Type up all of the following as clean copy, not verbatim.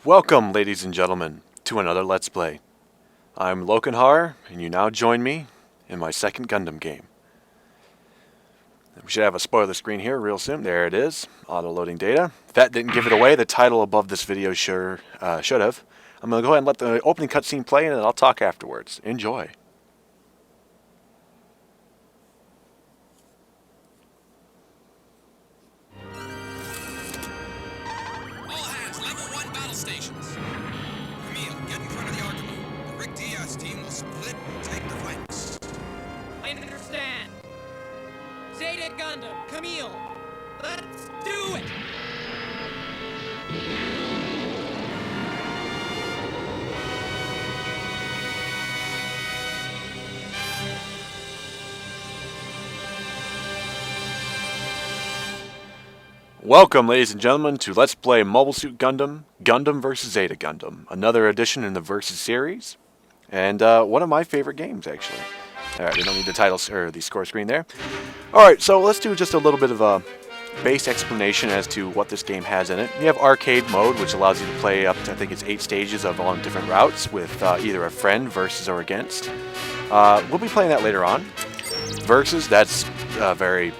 Welcome, ladies and gentlemen, to another Let's Play. I'm Lokenhar, and you now join me in my second Gundam game. We should have a spoiler screen here real soon. There it is, auto-loading data. If that didn't give it away, the title above this video sure should have. I'm going to go ahead and let the opening cutscene play, and then I'll talk afterwards. Enjoy. Stations. Camille, get in front of the Archimede. The Rick Diaz team will split and take the flanks. I understand. Zeta Gundam, Camille, let's do it! Welcome, ladies and gentlemen, to Let's Play Mobile Suit Gundam, Gundam vs. Zeta Gundam, another edition in the Versus series, and one of my favorite games, actually. Alright, we don't need the title or the score screen there. Alright, so let's do just a little bit of a base explanation as to what this game has in it. You have arcade mode, which allows you to play up to, I think it's 8 stages of all different routes with either a friend, versus, or against. We'll be playing that later on. Versus, that's very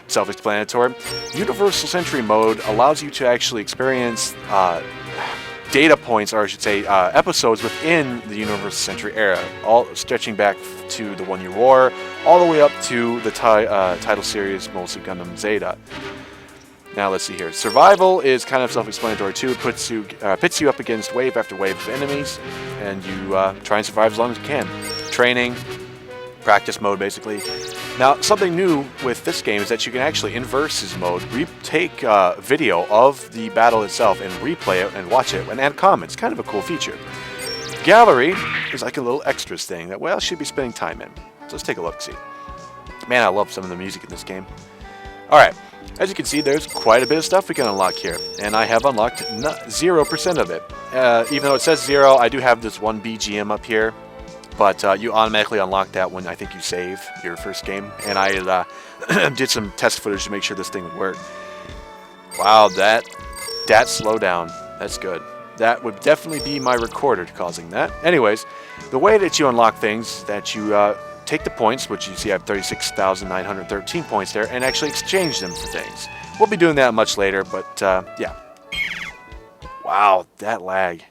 self-explanatory. Universal Century mode allows you to actually experience data points, or I should say episodes within the Universal Century era, all stretching back to the one you wore, all the way up to the title series Mobile Suit Gundam Zeta. Now let's see here. Survival is kind of self-explanatory too. It pits you up against wave after wave of enemies, and you try and survive as long as you can. Training, practice mode basically. Now, something new with this game is that you can actually, in Versus mode, take video of the battle itself and replay it and watch it and add comments. Kind of a cool feature. Gallery is like a little extras thing that, well, should be spending time in. So let's take a look, see. Man, I love some of the music in this game. Alright, as you can see, there's quite a bit of stuff we can unlock here. And I have unlocked 0% of it. Even though it says 0, I do have this one BGM up here. But you automatically unlock that when I think you save your first game. And I did some test footage to make sure this thing would work. Wow, that slowed down. That's good. That would definitely be my recorder causing that. Anyways, the way that you unlock things, that you take the points, which you see I have 36,913 points there, and actually exchange them for things. We'll be doing that much later, but yeah. Wow, that lag.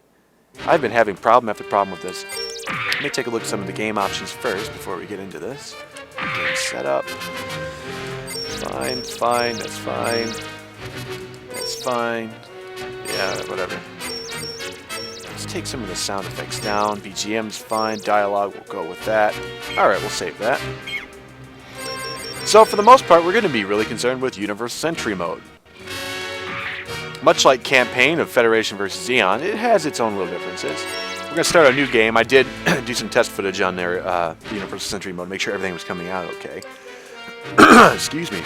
I've been having problem after problem with this. Let me take a look at some of the game options first before we get into this. Game setup. Fine, fine, that's fine. That's fine. Yeah, whatever. Let's take some of the sound effects down. BGM's fine. Dialogue, we'll go with that. Alright, we'll save that. So, for the most part, we're going to be really concerned with Universal Century mode. Much like Campaign of Federation vs. Zeon, it has its own little differences. We're going to start a new game. I did do some test footage on their Universal Century mode, make sure everything was coming out okay. Excuse me.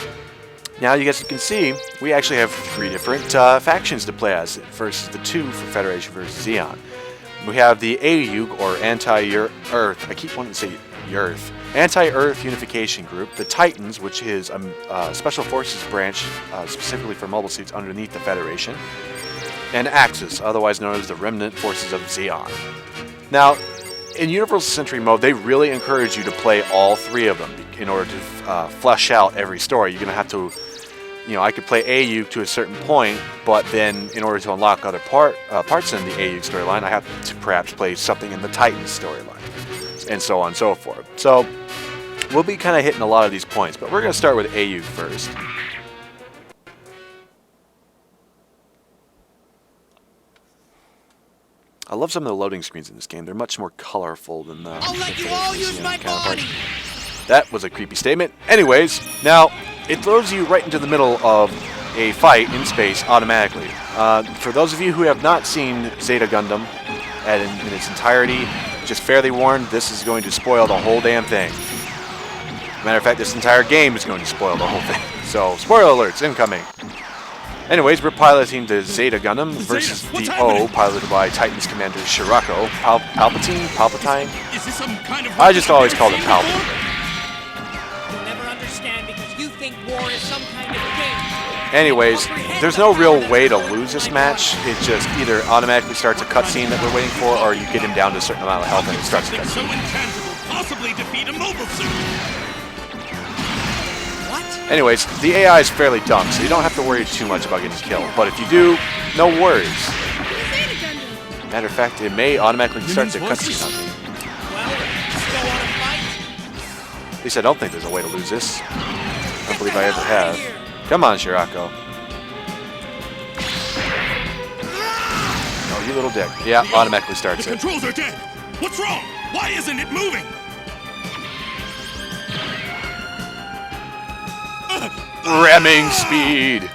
Now, you guys can see, we actually have 3 different factions to play as versus the 2 for Federation vs. Zeon. We have the AUG, or Anti-Earth, I keep wanting to say Earth, Anti-Earth Unification Group, the Titans, which is a Special Forces branch specifically for mobile suits underneath the Federation, and Axis, otherwise known as the Remnant Forces of Zeon. Now, in Universal Century mode, they really encourage you to play all 3 of them in order to flesh out every story. You're going to have to, you know, I could play AUG to a certain point, but then in order to unlock other parts in the AUG storyline, I have to perhaps play something in the Titans storyline, and so on and so forth. So, we'll be kind of hitting a lot of these points, but we're going to start with AUG first. I love some of the loading screens in this game. They're much more colorful than the... I'll let you all use my body! That was a creepy statement. Anyways, now, it throws you right into the middle of a fight in space automatically. For those of you who have not seen Zeta Gundam in its entirety, just fairly warned, this is going to spoil the whole damn thing. Matter of fact, this entire game is going to spoil the whole thing. So, spoiler alerts incoming. Anyways, we're piloting the Zeta Gundam versus the O, piloted by Titan's commander Shirako. Palpatine? Is this some kind of... I just always called him Palpatine. You'll never understand because you think war is some kind of game. Anyways, there's no real way to lose this match. It just either automatically starts a cutscene that we're waiting for, or you get him down to a certain amount of health and it starts a So cutscene. intangible, possibly defeat a mobile suit. What? Anyways, the AI is fairly dumb, so you don't have to worry too much about getting killed. But if you do, no worries. Zeta Gundam. Matter of fact, it may automatically start the voices? cutscene on me. Well, still want to fight? At least I don't think there's a way to lose this. I don't believe I ever have. Here. Come on, Hyaku. Oh, you little dick. Yeah, automatically starts The it. controls are dead. What's wrong? Why isn't it moving? Ramming speed.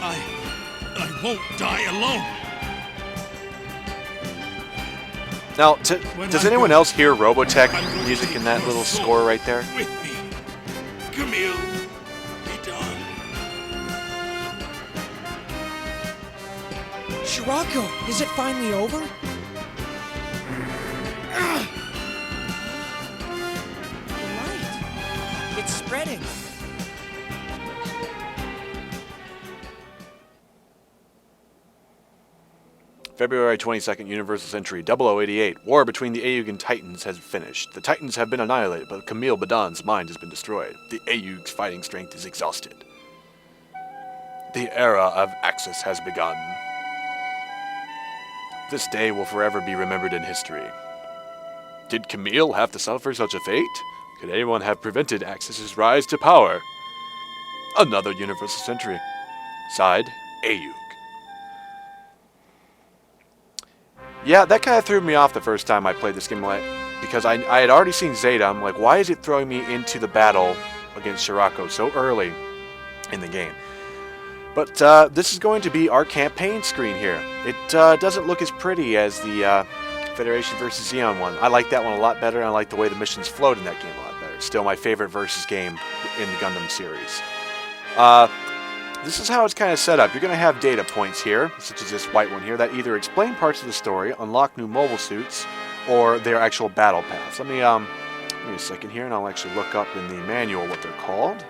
I won't die alone. Now, does anyone else hear Robotech music in that little score right there? With me, Camille. Be done. Hyaku, is it finally over? You're right. It's spreading. February 22nd, Universal Century 0088. War between the Ayug and Titans has finished. The Titans have been annihilated, but Camille Badon's mind has been destroyed. The Ayug's fighting strength is exhausted. The era of Axis has begun. This day will forever be remembered in history. Did Camille have to suffer such a fate? Could anyone have prevented Axis's rise to power? Another Universal Century. Side, Ayug. Yeah, that kind of threw me off the first time I played this game, because I had already seen Zeta. I'm like, why is it throwing me into the battle against Hyaku so early in the game? But this is going to be our campaign screen here. It doesn't look as pretty as the Federation vs. Xeon one. I like that one a lot better, and I like the way the missions flowed in that game a lot better. Still my favorite versus game in the Gundam series. This is how it's kind of set up. You're going to have data points here, such as this white one here, that either explain parts of the story, unlock new mobile suits, or their actual battle paths. Let me give me a second here, and I'll actually look up in the manual what they're called.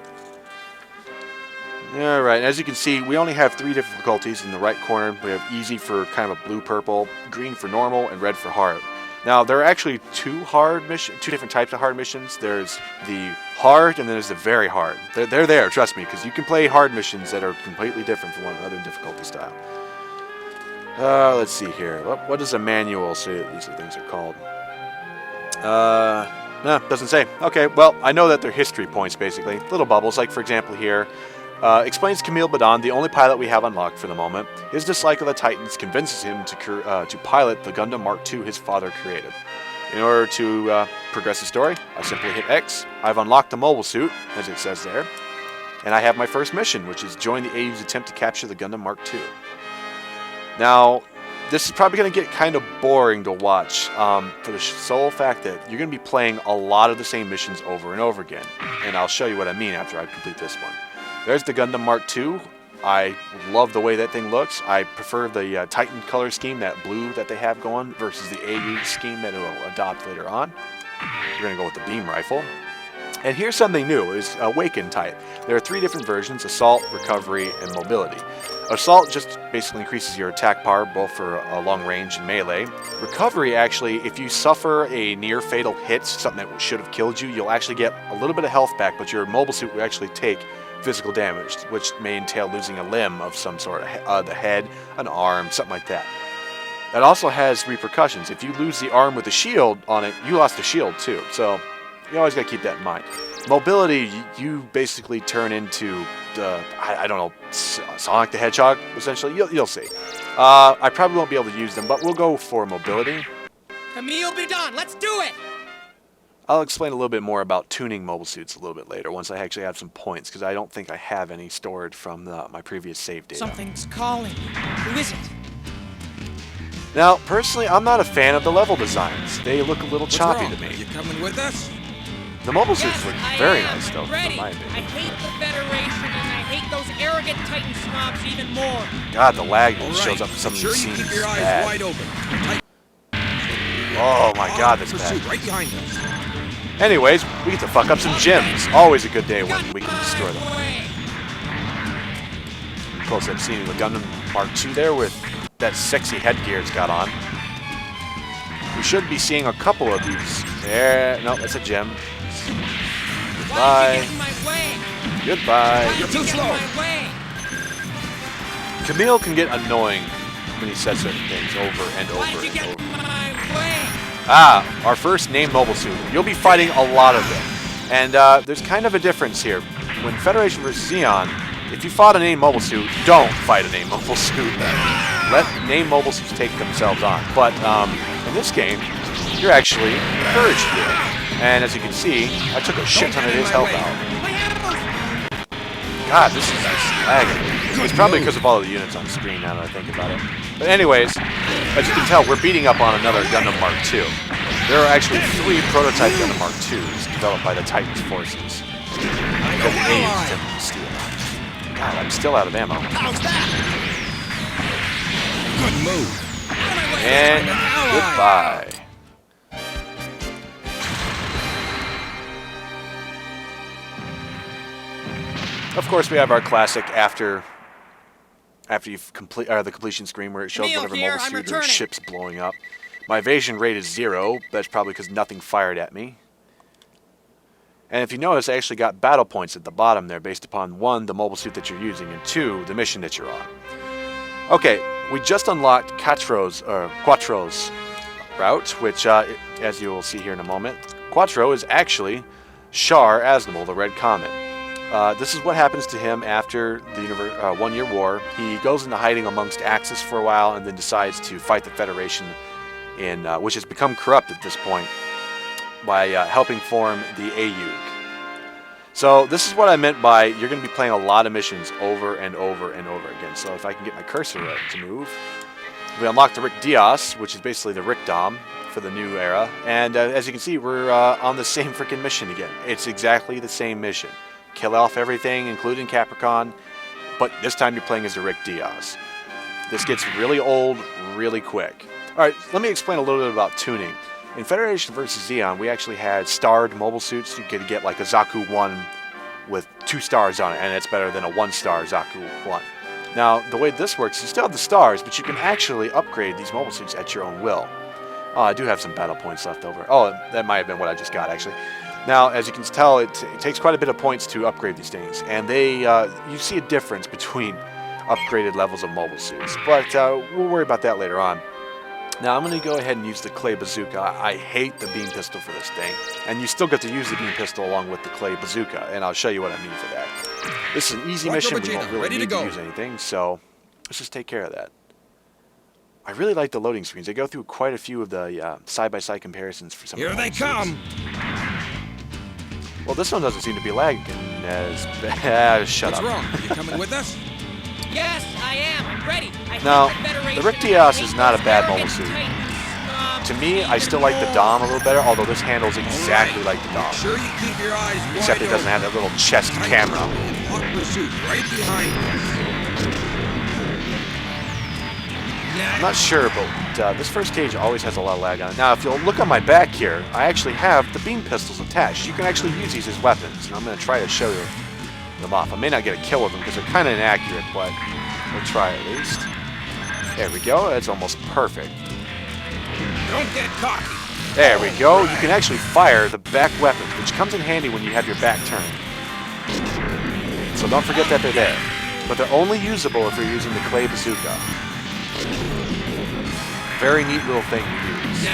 Alright, as you can see, we only have 3 difficulties in the right corner. We have easy for kind of a blue-purple, green for normal, and red for hard. Now, there are actually 2 different types of hard missions. There's the hard, and then there's the very hard. They're there, trust me, because you can play hard missions that are completely different from one another in difficulty style. Let's see here. What does a manual say that these things are called? No, doesn't say. Okay, well, I know that they're history points, basically. Little bubbles, like, for example, here. Explains Camille Badon, the only pilot we have unlocked for the moment. His dislike of the Titans convinces him to pilot the Gundam Mark II his father created. In order to progress the story, I simply hit X. I've unlocked the mobile suit, as it says there. And I have my first mission, which is join the AU's attempt to capture the Gundam Mark II. Now, this is probably going to get kind of boring to watch for the sole fact that you're going to be playing a lot of the same missions over and over again. And I'll show you what I mean after I complete this one. There's the Gundam Mark II. I love the way that thing looks. I prefer the Titan color scheme, that blue that they have going, versus the AU scheme that it will adopt later on. We're going to go with the beam rifle. And here's something new, is Awaken type. There are 3 different versions, Assault, Recovery, and Mobility. Assault just basically increases your attack power, both for long range and melee. Recovery, actually, if you suffer a near fatal hit, something that should have killed you, you'll actually get a little bit of health back, but your mobile suit will actually take physical damage, which may entail losing a limb of some sort, the head, an arm, something like that. That also has repercussions. If you lose the arm with a shield on it, you lost a shield too, so you always got to keep that in mind. Mobility, you basically turn into, I don't know, Sonic the Hedgehog, essentially. You'll see. I probably won't be able to use them, but we'll go for mobility. Camille, be done. Let's do it. I'll explain a little bit more about tuning mobile suits a little bit later, once I actually have some points, because I don't think I have any stored from my previous save data. Something's calling. Who is it? Now, personally, I'm not a fan of the level designs. They look a little choppy to Are me. you coming with us? The mobile suits look very I am. nice, though, Ready. in my I opinion. hate the Federation, and I hate those arrogant Titan snobs even more. God, the lag All that right. shows up in some of Sure these you scenes keep your is eyes bad. wide open. Oh my God, that's Pursuit bad. right behind us. Anyways, we get to fuck up some gyms. Always a good day when we can destroy them. Close up scene with Gundam Mark II there with that sexy headgear it's got on. We should be seeing a couple of these. There, no, that's a gem. Goodbye. Goodbye. You're too slow. Camille can get annoying when he says certain things over and over and over. Ah, our first named mobile suit. You'll be fighting a lot of them. And there's kind of a difference here. When Federation vs. Zeon, if you fought a named mobile suit, don't fight a named mobile suit. Let named mobile suits take themselves on. But in this game, you're actually encouraged to do it. And as you can see, I took a shit ton of his health out. God, this is lagging. It's probably because of all the units on screen now that I think about it. But anyways, as you can tell, we're beating up on another Gundam Mark II. There are actually 3 prototype Gundam Mark IIs developed by the Titans forces. That aims to steal. God, I'm still out of ammo. Good move. And goodbye. Of course, we have our classic after you've complete the completion screen where it shows Camille whatever here, mobile I'm suit or returning. ship's blowing up. My evasion rate is 0. That's probably because nothing fired at me. And if you notice, I actually got battle points at the bottom there based upon 1, the mobile suit that you're using, and 2, the mission that you're on. Okay, we just unlocked Quattro's route, which, as you will see here in a moment, Quattro is actually Char Aznable, the Red Comet. This is what happens to him after the 1-year war. He goes into hiding amongst Axis for a while and then decides to fight the Federation, which has become corrupt at this point, by helping form the AUG. So this is what I meant by you're going to be playing a lot of missions over and over and over again. So if I can get my cursor to move, we unlock the Rick Diaz, which is basically the Rick Dom for the new era. And as you can see, we're on the same freaking mission again. It's exactly the same mission. Kill off everything, including Capricorn, but this time you're playing as the Rick Diaz. This gets really old really quick. Alright, let me explain a little bit about tuning. In Federation vs. Zeon, we actually had starred mobile suits. You could get like a Zaku 1 with 2 stars on it, and it's better than a 1-star Zaku 1. Now, the way this works, you still have the stars, but you can actually upgrade these mobile suits at your own will. Oh, I do have some battle points left over. Oh, that might have been what I just got, actually. Now, as you can tell, it takes quite a bit of points to upgrade these things, and you see a difference between upgraded levels of mobile suits, but we'll worry about that later on. Now, I'm going to go ahead and use the clay bazooka. I hate the beam pistol for this thing, and you still get to use the beam pistol along with the clay bazooka, and I'll show you what I mean for that. This is an easy mission. We won't really need to use anything, so let's just take care of that. I really like the loading screens. They go through quite a few of the side-by-side comparisons for some of the Here they mobile come. suits. Well, this one doesn't seem to be lagging as bad. Shut What's up. wrong? You coming with us? Yes, I am. I'm ready. Now, the Rick Diaz is not a bad mobile suit. To me, I still like the Dom a little better, although this handles exactly like the Dom. Sure you keep your eyes wide Except it doesn't have that little chest camera. In hot pursuit right behind I'm not sure, but this first stage always has a lot of lag on it. Now, if you'll look on my back here, I actually have the beam pistols attached. You can actually use these as weapons, and I'm going to try to show you them off. I may not get a kill with them because they're kind of inaccurate, but we'll try at least. There we go. That's almost perfect. Don't get cocky. There we go. You can actually fire the back weapons, which comes in handy when you have your back turned. So don't forget that they're there. But they're only usable if you're using the clay bazooka. Very neat little thing to use.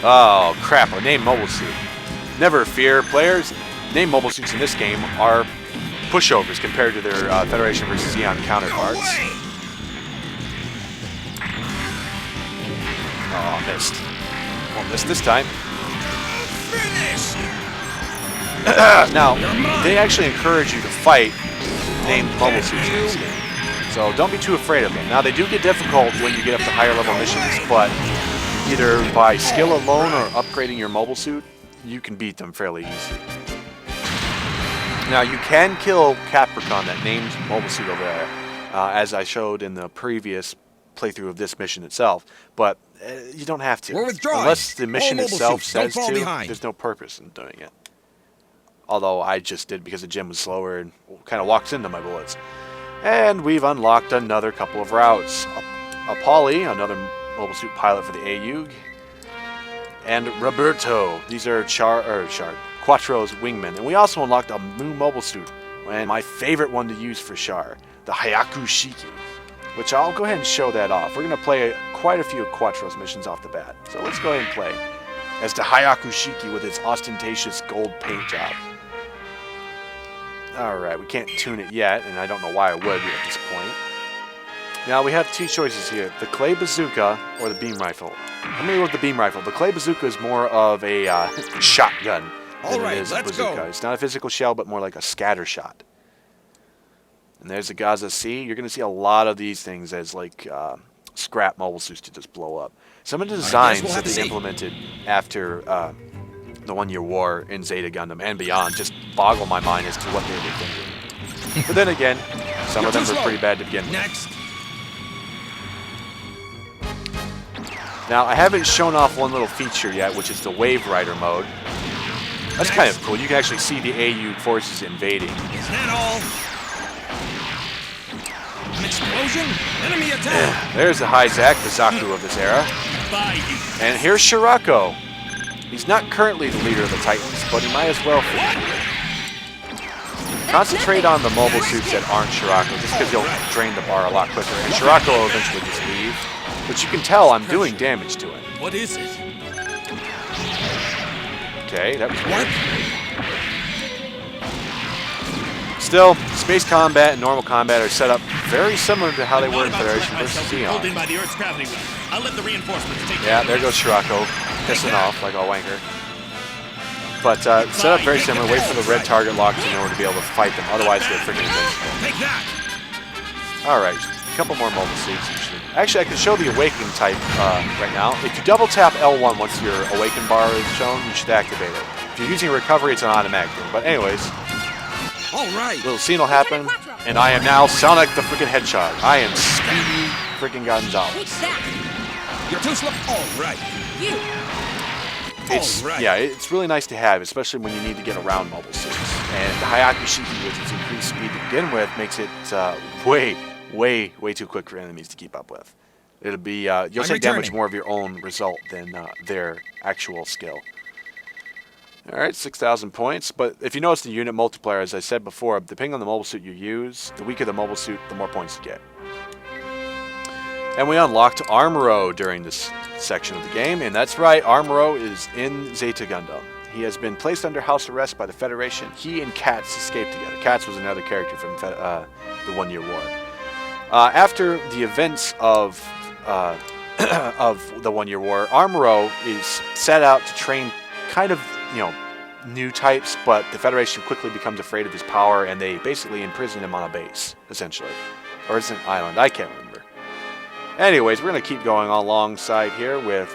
Oh, crap. A named mobile suit. Never fear, players. Named mobile suits in this game are pushovers compared to their Federation vs. Zeon counterparts. Oh, missed. Won't miss this time. Now, they actually encourage you to fight named mobile suits in this game. So don't be too afraid of them. Now, they do get difficult when you get up to higher level missions, but either by skill alone or upgrading your mobile suit, you can beat them fairly easily. Now, you can kill Capricorn, that named mobile suit over there, as I showed in the previous playthrough of this mission itself, but you don't have to. We're withdrawing. Unless the mission All mobile itself suits, don't says fall to, behind. there's no purpose in doing it. Although I just did because the gym was slower and kind of walks into my bullets. And we've unlocked another couple of routes. A Polly, another mobile suit pilot for the AUG, and Roberto. These are Quattro's wingmen. And we also unlocked a new mobile suit, and my favorite one to use for Char, the Hyaku Shiki, which I'll go ahead and show that off. We're going to play quite a few of Quattro's missions off the bat. So let's go ahead and play as the Hyaku Shiki with its ostentatious gold paint job. Alright, we can't tune it yet, and I don't know why I would at this point. Now, we have two choices here, the clay bazooka or the beam rifle. I'm going to go with the beam rifle. The clay bazooka is more of a shotgun than it is a bazooka. It's not a physical shell, but more like a scatter shot. And there's the Gaza C. You're going to see a lot of these things as like scrap mobile suits to just blow up. Some of the designs that they implemented after the one-year war in Zeta Gundam and beyond just boggle my mind as to what they were thinking. But then again, some of them were pretty bad to begin with. Next. Now, I haven't shown off one little feature yet, which is the Wave Rider mode. That's kind of cool. You can actually see the AU forces invading. Is that all? An explosion? Enemy attack! There's the Hyzak, the Zaku of this era. And here's Shirako. He's not currently the leader of the Titans, but he might as well be. Concentrate on the mobile suits that aren't Shirako, just because you'll drain the bar a lot quicker. And Shirako will eventually just leave. But you can tell I'm doing damage to him. What is it? Okay, that was weird. Still, space combat and normal combat are set up very similar to how they were in Federation vs. Pulled in Zeon. by the Earth's gravity well. I'll let the reinforcements take Yeah, there goes Shirako, pissing off like a wanker. But set up very similar. Wait for the red target locks in order to be able to fight them. Otherwise, they're freaking invincible. Take that! Alright, a couple more mobile suits. Actually, I can show the Awaken type right now. If you double tap L1 once your Awaken bar is shown, you should activate it. If you're using Recovery, it's an automatic thing. But anyways, All right. little scene will happen, and I am now Sonic the freaking Hedgehog. I am Speedy freaking Gonzalez. What's that? You're too slow. All right. You. It's, Alright. yeah, it's really nice to have, especially when you need to get around mobile suits. And the Hyaku Shiki, with its increased speed to begin with, makes it way too quick for enemies to keep up with. It'll be you'll take damage more of your own result than their actual skill. All right, 6,000 points. But if you notice the unit multiplier, as I said before, depending on the mobile suit you use, the weaker the mobile suit, the more points you get. And we unlocked Armoro during this section of the game, and that's right, Armoro is in Zeta Gundam. He has been placed under house arrest by the Federation. He and Katz escaped together. Katz was another character from the One-Year War. After the events of the One-Year War, Armoro is set out to train kind of, new types, but the Federation quickly becomes afraid of his power, and they basically imprison him on a base, essentially. Or is it an island? I can't remember. Anyways, we're going to keep going alengside here with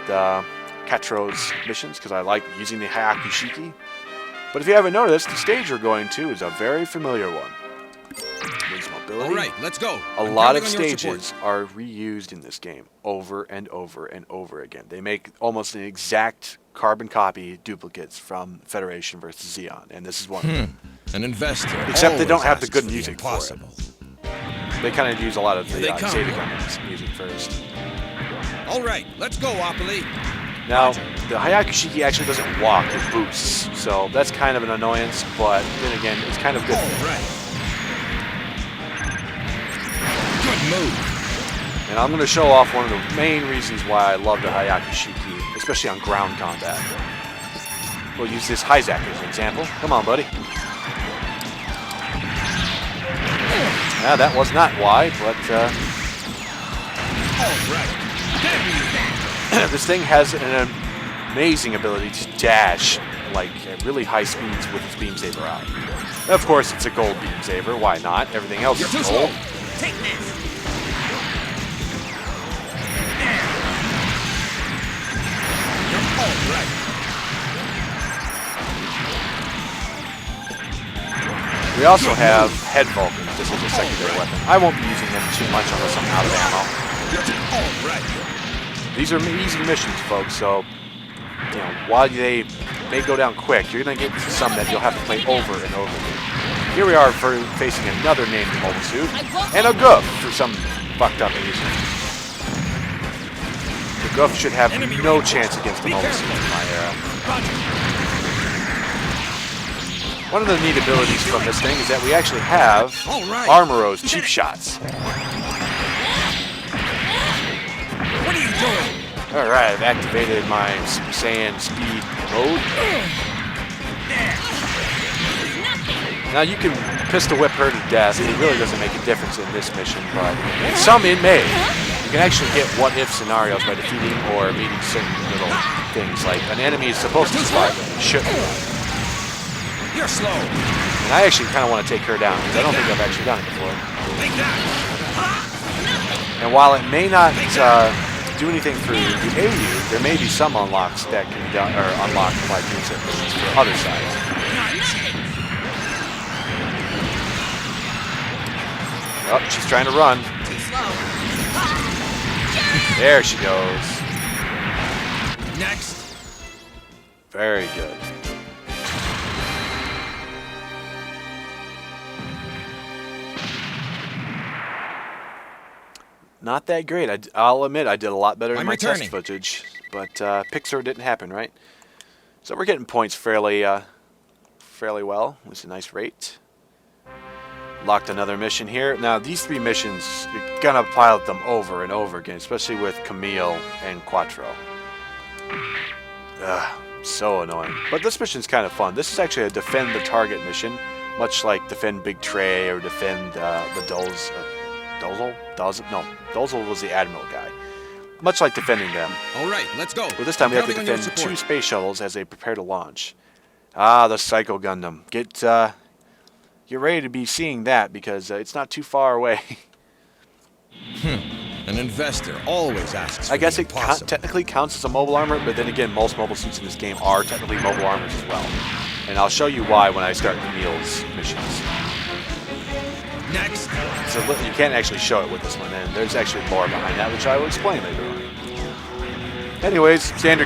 Quattro's missions, because I like using the Hyaku Shiki. But if you haven't noticed, the stage we're going to is a very familiar one. Raise mobility. All right, let's go. A lot of stages are reused in this game over and over and over again. They make almost an exact carbon copy duplicates from Federation vs. Zeon, and this is one of them. An investor. Except they don't have the always good asks music for it. impossible. They kind of use a lot of the Here they come. Zeta Gundam's music first. All right, let's go, Opoly. Now, the Hyaku Shiki actually doesn't walk, it boosts, so that's kind of an annoyance, but then again, it's kind of good. All right. Good move. And I'm going to show off one of the main reasons why I love the Hyaku Shiki, especially on ground combat. We'll use this Hyzak as an example. Come on, buddy. Yeah, that was not why, but All right. this thing has an amazing ability to dash like at really high speeds with its beam saber out. Of course, it's a gold beam saber. Why not? Everything else You're is too gold. slow. Take this. You're all right. We also have Head Vulcans. This is a secondary weapon. I won't be using them too much unless I'm out of ammo. All right. These are easy missions, folks, so while they may go down quick, you're going to get some that you'll have to play over and over again. Here we are facing another named mobile suit, and a goof for some fucked up reason. The goof should have no chance against the mobile suit in my era. One of the neat abilities from this thing is that we actually have Armoros cheap shots. What are you doing? Alright, I've activated my Super Saiyan speed mode. Now you can pistol whip her to death. It really doesn't make a difference in this mission, but in some it may. You can actually get what-if scenarios by defeating or meeting certain little things. Like an enemy is supposed to survive, but they shouldn't. You're slow. And I actually kind of want to take her down, because I don't think I've actually done it before. Take that. And while it may not do anything for the AU, there may be some unlocks that can be done, or unlocked by doing certain missions for other sides. Oh, she's trying to run. Too slow. There she goes. Next. Very good. Not that great. I'll admit I did a lot better in my test footage, but Pixar didn't happen, right? So we're getting points fairly well. It's a nice rate. Locked another mission here. Now these three missions, you're gonna pilot them over and over again, especially with Camille and Quattro. Ugh, so annoying. But this mission's kind of fun. This is actually a defend the target mission, much like defend Big Tray or defend the Dozel? No, Dozel was the Admiral guy. Much like defending them. All right, let's go. But this time we have to defend 2 space shuttles as they prepare to launch. Ah, the Psycho Gundam. Get ready to be seeing that because it's not too far away. An investor always asks for I guess the it impossible. technically counts as a mobile armor, but then again, most mobile suits in this game are technically mobile armors as well. And I'll show you why when I start Camille's missions. Next. So you can't actually show it with this one, and there's actually more behind that, which I will explain later on. Anyways, standard